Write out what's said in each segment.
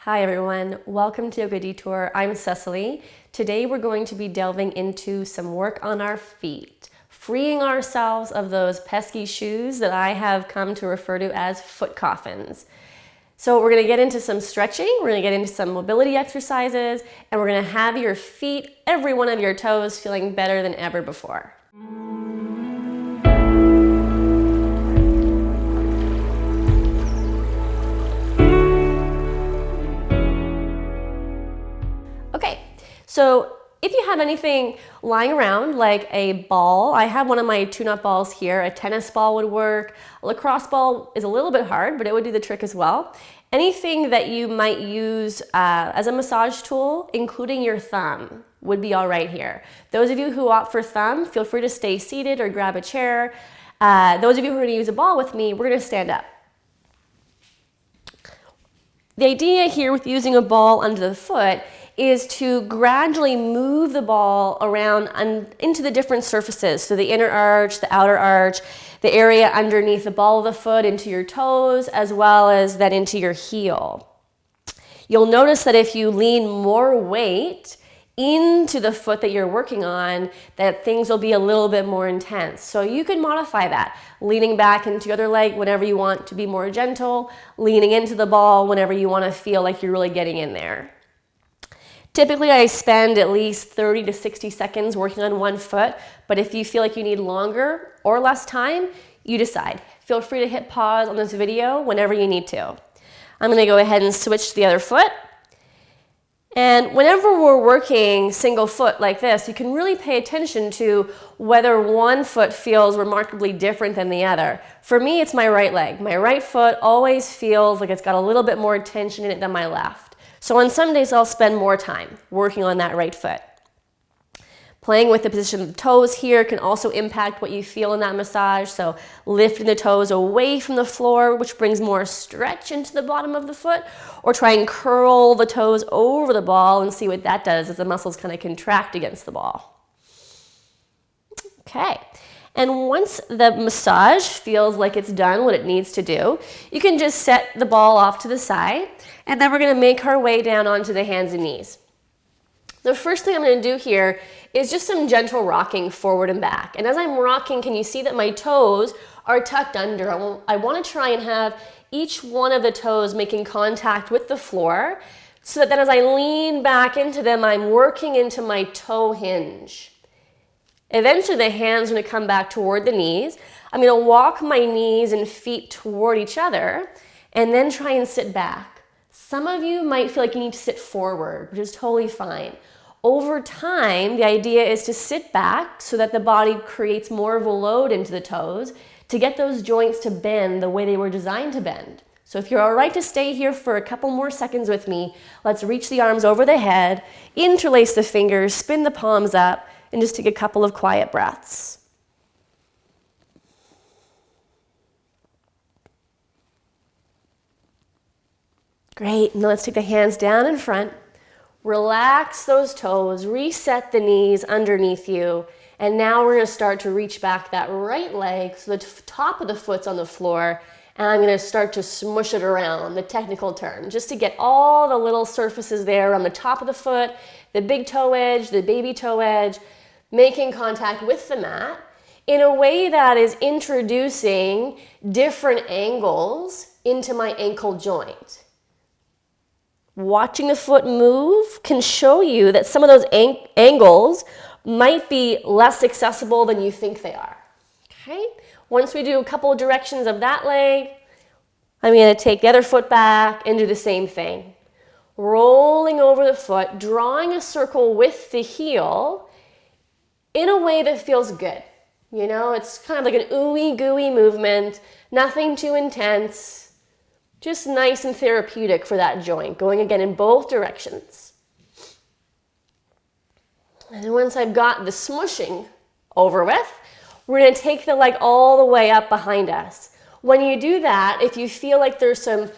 Hi everyone, welcome to Yoga Detour. I'm Cecily. Today we're going to be delving into some work on our feet, freeing ourselves of those pesky shoes that I have come to refer to as foot coffins. So we're going to get into some stretching, we're going to get into some mobility exercises, and we're going to have your feet, every one of your toes, feeling better than ever before. Okay, so if you have anything lying around like a ball, I have one of my tune-up balls here. A tennis ball would work. A lacrosse ball is a little bit hard, but it would do the trick as well. Anything that you might use as a massage tool, including your thumb, would be all right here. Those of you who opt for thumb, feel free to stay seated or grab a chair. Those of you who are going to use a ball with me, we're going to stand up. The idea here with using a ball under the foot is to gradually move the ball around into the different surfaces. So the inner arch, the outer arch, the area underneath the ball of the foot, into your toes, as well as then into your heel. You'll notice that if you lean more weight into the foot that you're working on, that things will be a little bit more intense. So you can modify that, leaning back into your other leg whenever you want to be more gentle, leaning into the ball whenever you want to feel like you're really getting in there. Typically, I spend at least 30 to 60 seconds working on one foot, but if you feel like you need longer or less time, you decide. Feel free to hit pause on this video whenever you need to. I'm going to go ahead and switch to the other foot. And whenever we're working single foot like this, you can really pay attention to whether one foot feels remarkably different than the other. For me, it's my right leg. My right foot always feels like it's got a little bit more tension in it than my left. So on some days, I'll spend more time working on that right foot. Playing with the position of the toes here can also impact what you feel in that massage. So lifting the toes away from the floor, which brings more stretch into the bottom of the foot, or try and curl the toes over the ball and see what that does as the muscles kind of contract against the ball. Okay. And once the massage feels like it's done what it needs to do, you can just set the ball off to the side, and then we're going to make our way down onto the hands and knees. The first thing I'm going to do here is just some gentle rocking forward and back. And as I'm rocking, can you see that my toes are tucked under? I want to try and have each one of the toes making contact with the floor so that then as I lean back into them, I'm working into my toe hinge. Eventually, the hands are going to come back toward the knees. I'm going to walk my knees and feet toward each other and then try and sit back. Some of you might feel like you need to sit forward, which is totally fine. Over time, the idea is to sit back so that the body creates more of a load into the toes to get those joints to bend the way they were designed to bend. So if you're all right to stay here for a couple more seconds with me, let's reach the arms over the head, interlace the fingers, spin the palms up, and just take a couple of quiet breaths. Great, now let's take the hands down in front. Relax those toes, reset the knees underneath you, and now we're going to start to reach back that right leg so the top of the foot's on the floor, and I'm going to start to smush it around, the technical term, just to get all the little surfaces there on the top of the foot, the big toe edge, the baby toe edge, making contact with the mat in a way that is introducing different angles into my ankle joint. Watching the foot move can show you that some of those angles might be less accessible than you think they are. Okay? Once we do a couple of directions of that leg, I'm going to take the other foot back and do the same thing. Rolling over the foot, drawing a circle with the heel in a way that feels good. You know, it's kind of like an ooey gooey movement, nothing too intense, just nice and therapeutic for that joint, going again in both directions. And then once I've got the smushing over with, we're going to take the leg all the way up behind us. When you do that, if you feel like there's some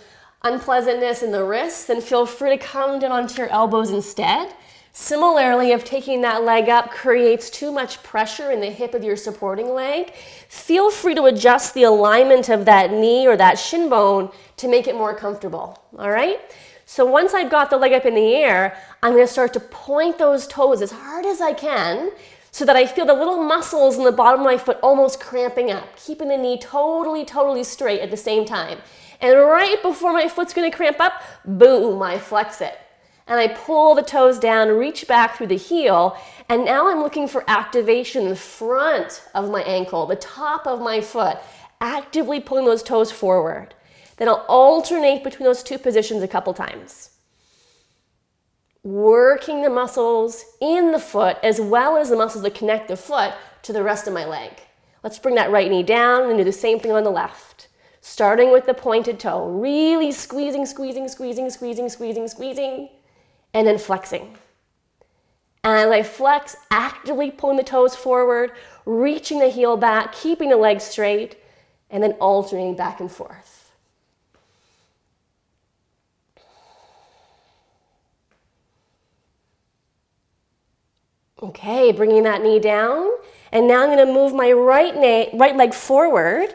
unpleasantness in the wrists, then feel free to come down onto your elbows instead. Similarly, if taking that leg up creates too much pressure in the hip of your supporting leg, feel free to adjust the alignment of that knee or that shin bone to make it more comfortable, all right? So once I've got the leg up in the air, I'm going to start to point those toes as hard as I can so that I feel the little muscles in the bottom of my foot almost cramping up, keeping the knee totally straight at the same time. And right before my foot's going to cramp up, boom, I flex it. And I pull the toes down, reach back through the heel, and now I'm looking for activation in the front of my ankle, the top of my foot, actively pulling those toes forward. Then I'll alternate between those two positions a couple times. Working the muscles in the foot as well as the muscles that connect the foot to the rest of my leg. Let's bring that right knee down and do the same thing on the left. Starting with the pointed toe, really squeezing, and then flexing. And as I flex, actively pulling the toes forward, reaching the heel back, keeping the legs straight, and then alternating back and forth. Okay, bringing that knee down, and now I'm going to move my right leg forward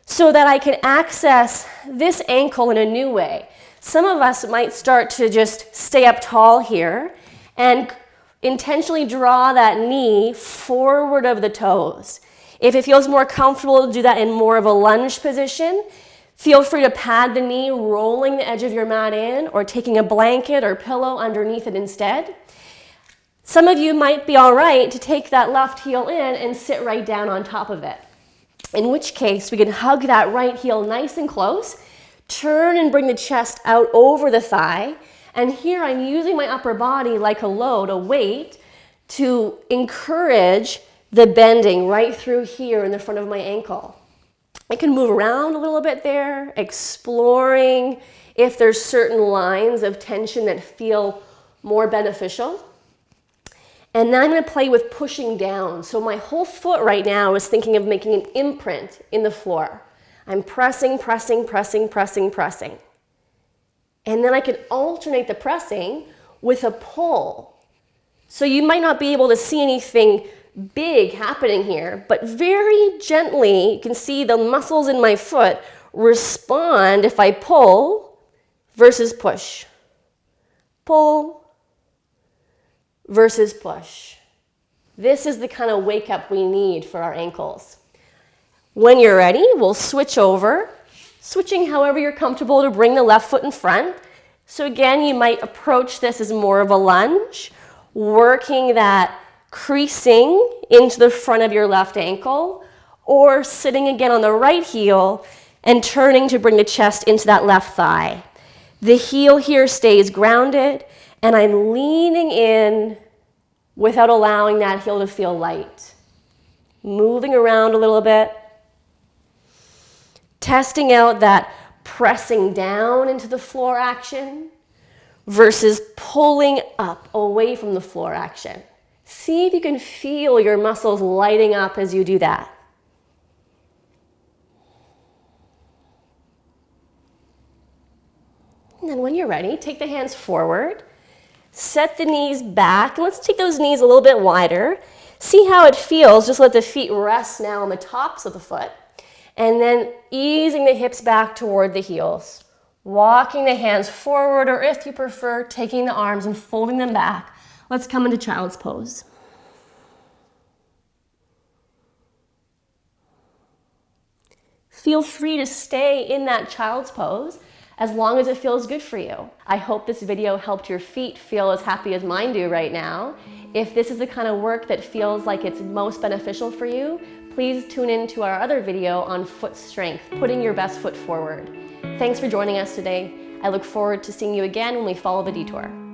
so that I can access this ankle in a new way. Some of us might start to just stay up tall here and intentionally draw that knee forward of the toes. If it feels more comfortable to do that in more of a lunge position, feel free to pad the knee, rolling the edge of your mat in, or taking a blanket or pillow underneath it instead. Some of you might be all right to take that left heel in and sit right down on top of it. In which case, we can hug that right heel nice and close, turn and bring the chest out over the thigh, and here I'm using my upper body like a load, a weight, to encourage the bending right through here in the front of my ankle. I can move around a little bit there, exploring if there's certain lines of tension that feel more beneficial. And then I'm going to play with pushing down. So my whole foot right now is thinking of making an imprint in the floor. I'm pressing. And then I can alternate the pressing with a pull. So you might not be able to see anything big happening here, but very gently you can see the muscles in my foot respond if I pull versus push. Pull versus push. This is the kind of wake up we need for our ankles. When you're ready, we'll switch over, switching however you're comfortable to bring the left foot in front. So again, you might approach this as more of a lunge, working that creasing into the front of your left ankle, or sitting again on the right heel and turning to bring the chest into that left thigh. The heel here stays grounded, and I'm leaning in without allowing that heel to feel light. Moving around a little bit. Testing out that pressing down into the floor action versus pulling up away from the floor action. See if you can feel your muscles lighting up as you do that. And then when you're ready, take the hands forward. Set the knees back, and let's take those knees a little bit wider. See how it feels. Just let the feet rest now on the tops of the foot. And then easing the hips back toward the heels. Walking the hands forward, or if you prefer, taking the arms and folding them back. Let's come into child's pose. Feel free to stay in that child's pose as long as it feels good for you. I hope this video helped your feet feel as happy as mine do right now. If this is the kind of work that feels like it's most beneficial for you, please tune in to our other video on foot strength, putting your best foot forward. Thanks for joining us today. I look forward to seeing you again when we follow the detour.